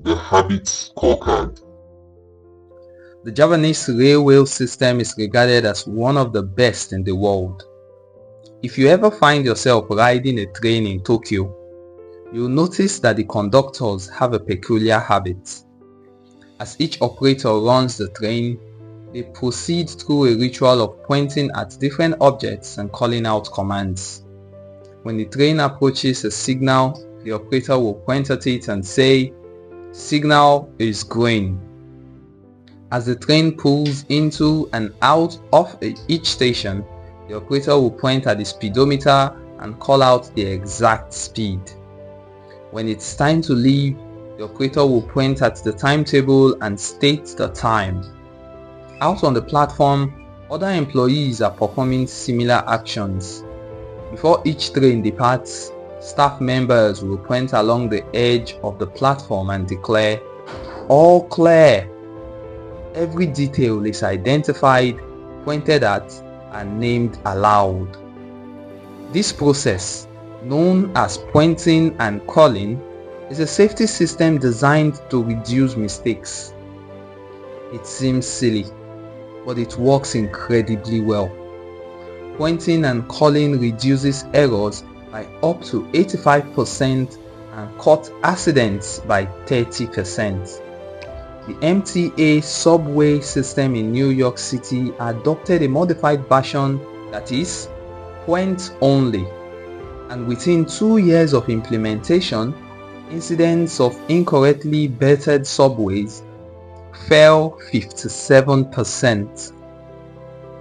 The habit scorecard. The Japanese railway system is regarded as one of the best in the world. If you ever find yourself riding a train in Tokyo, you'll notice that the conductors have a peculiar habit. As each operator runs the train, they proceed through a ritual of pointing at different objects and calling out commands. When the train approaches a signal, the operator will point at it and say, "Signal is green." As the train pulls into and out of each station, the operator will point at the speedometer and call out the exact speed. When it's time to leave, the operator will point at the timetable and state the time. Out on the platform, other employees are performing similar actions. Before each train departs, staff members will point along the edge of the platform and declare, "All clear." Every detail is identified, pointed at, and named aloud. This process, known as pointing and calling, is a safety system designed to reduce mistakes. It seems silly, but it works incredibly well. Pointing and calling reduces errors by up to 85% and cuts accidents by 30%. The MTA subway system in New York City adopted a modified version that is point only, and within 2 years of implementation, incidents of incorrectly bettered subways fell 57%.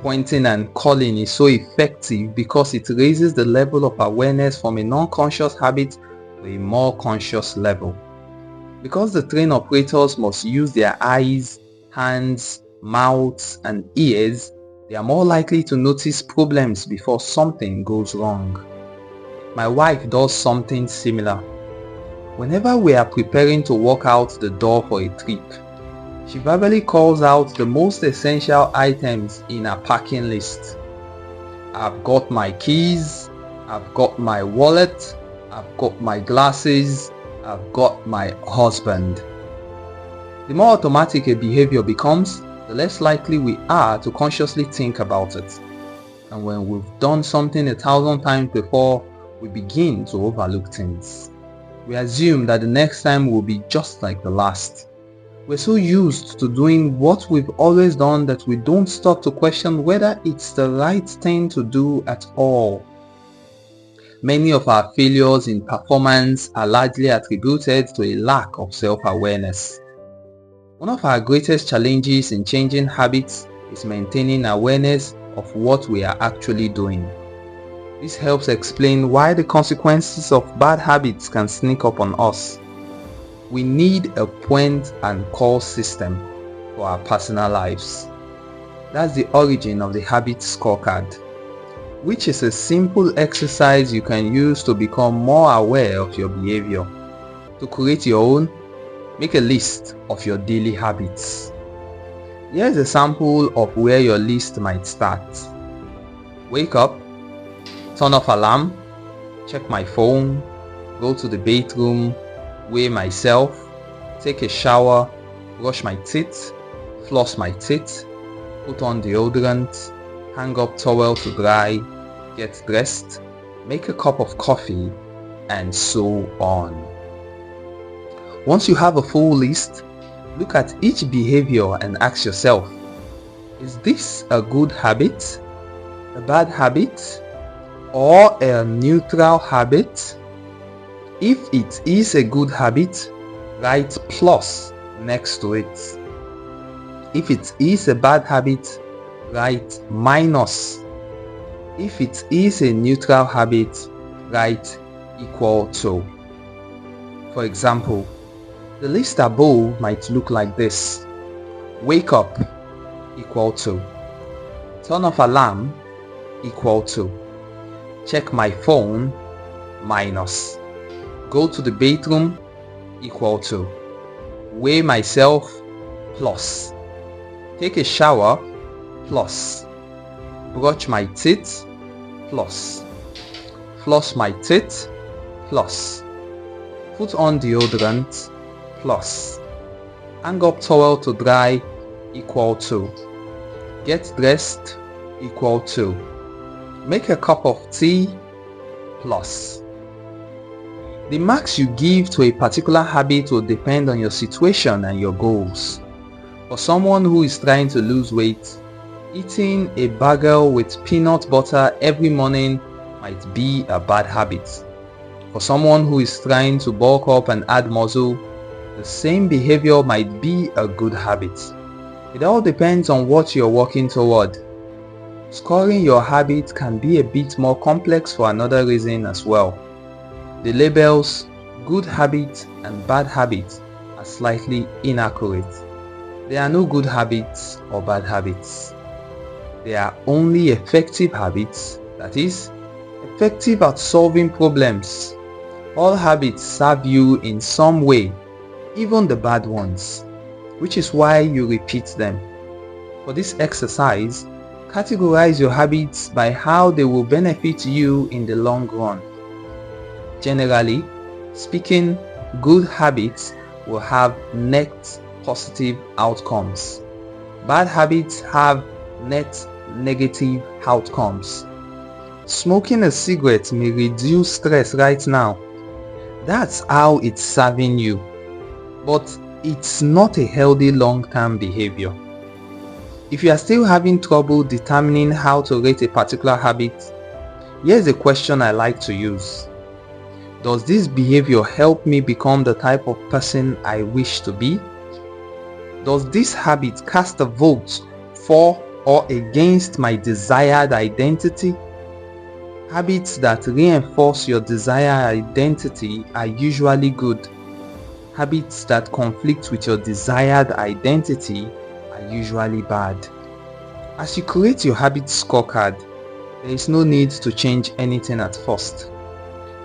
Pointing and calling is so effective because it raises the level of awareness from a non-conscious habit to a more conscious level. Because the train operators must use their eyes, hands, mouths, and ears, they are more likely to notice problems before something goes wrong. My wife does something similar. Whenever we are preparing to walk out the door for a trip, she verbally calls out the most essential items in her packing list. "I've got my keys, I've got my wallet, I've got my glasses, I've got my husband." The more automatic a behavior becomes, the less likely we are to consciously think about it. And when we've done something 1,000 times before, we begin to overlook things. We assume that the next time will be just like the last. We're so used to doing what we've always done that we don't stop to question whether it's the right thing to do at all. Many of our failures in performance are largely attributed to a lack of self-awareness. One of our greatest challenges in changing habits is maintaining awareness of what we are actually doing. This helps explain why the consequences of bad habits can sneak up on us. We need a point and call system for our personal lives. That's the origin of the habit scorecard, which is a simple exercise you can use to become more aware of your behavior. To create your own, make a list of your daily habits. Here's a sample of where your list might start. Wake up, turn off alarm, check my phone, go to the bathroom, weigh myself, take a shower, brush my teeth, floss my teeth, put on deodorant, hang up towel to dry, get dressed, make a cup of coffee, and so on. Once you have a full list, look at each behavior and ask yourself, is this a good habit, a bad habit, or a neutral habit? If it is a good habit, write plus next to it. If it is a bad habit, write minus. If it is a neutral habit, write equal to. For example, the list above might look like this. Wake up equal to. Turn off alarm equal to. Check my phone minus. Go to the bathroom equal to. Weigh myself plus. Take a shower plus. Brush my teeth plus. Floss my teeth plus. Put on deodorant plus hang up towel to dry equal to get dressed equal to make a cup of tea plus. The marks you give to a particular habit will depend on your situation and your goals. For someone who is trying to lose weight, eating a bagel with peanut butter every morning might be a bad habit. For someone who is trying to bulk up and add muscle, the same behavior might be a good habit. It all depends on what you're working toward. Scoring your habit can be a bit more complex for another reason as well. The labels good habit and bad habit are slightly inaccurate. There are no good habits or bad habits. They are only effective habits, that is, effective at solving problems. All habits serve you in some way, even the bad ones, which is why you repeat them. For this exercise, categorize your habits by how they will benefit you in the long run. Generally speaking, good habits will have net positive outcomes. Bad habits have net negative outcomes. Smoking a cigarette may reduce stress right now. That's how it's serving you. But it's not a healthy long-term behavior. If you are still having trouble determining how to rate a particular habit, here's a question I like to use. Does this behavior help me become the type of person I wish to be? Does this habit cast a vote for or against my desired identity? Habits that reinforce your desired identity are usually good. Habits that conflict with your desired identity are usually bad. As you create your habit scorecard, there is no need to change anything at first.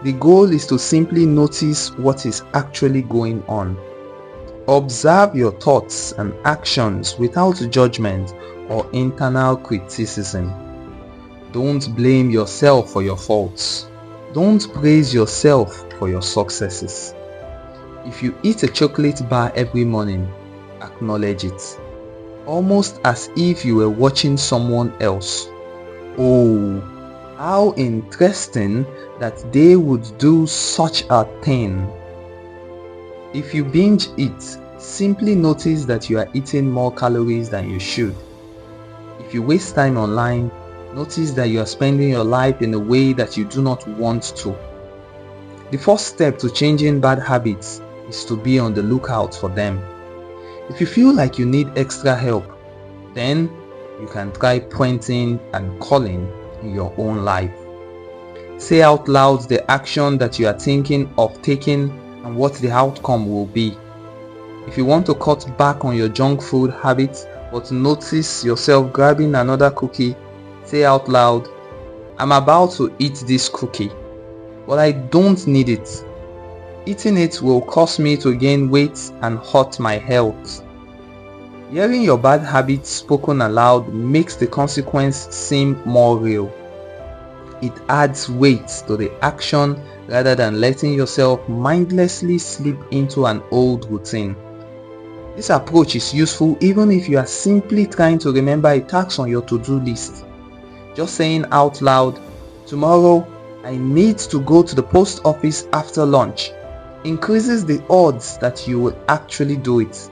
The goal is to simply notice what is actually going on. Observe your thoughts and actions without judgment or internal criticism. Don't blame yourself for your faults. Don't praise yourself for your successes. If you eat a chocolate bar every morning, acknowledge it, almost as if you were watching someone else. Oh, how interesting that they would do such a thing. If you binge eat, simply notice that you are eating more calories than you should. If you waste time online, notice that you are spending your life in a way that you do not want to. The first step to changing bad habits is to be on the lookout for them. If you feel like you need extra help, then you can try pointing and calling in your own life. Say out loud the action that you are thinking of taking and what the outcome will be. If you want to cut back on your junk food habits but notice yourself grabbing another cookie, say out loud, I'm about to eat this cookie, but I don't need it. Eating it will cause me to gain weight and hurt my health. Hearing your bad habits spoken aloud makes the consequence seem more real. It adds weight to the action rather than letting yourself mindlessly slip into an old routine. This approach is useful even if you are simply trying to remember a task on your to-do list. Just saying out loud, tomorrow I need to go to the post office after lunch, increases the odds that you will actually do it.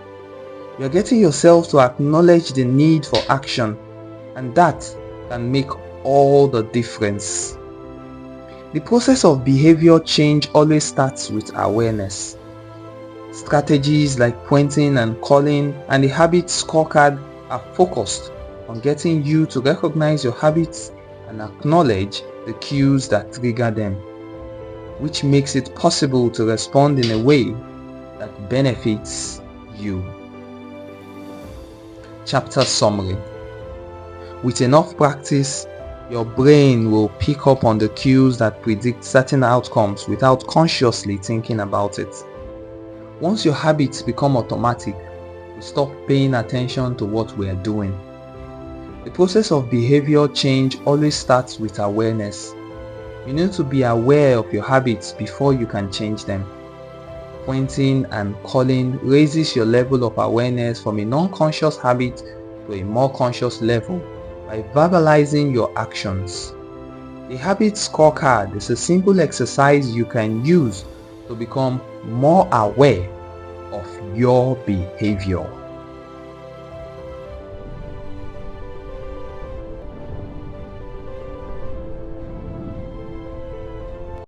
You are getting yourself to acknowledge the need for action, and that can make all the difference. The process of behavior change always starts with awareness. Strategies like pointing and calling and the habit scorecard are focused on getting you to recognize your habits and acknowledge the cues that trigger them, which makes it possible to respond in a way that benefits you. Chapter summary. With enough practice, your brain will pick up on the cues that predict certain outcomes without consciously thinking about it. Once your habits become automatic, we stop paying attention to what we are doing. The process of behavior change always starts with awareness. You need to be aware of your habits before you can change them. pointing and calling raises your level of awareness from a non-conscious habit to a more conscious level by verbalizing your actions. The habit scorecard is a simple exercise you can use to become more aware of your behavior.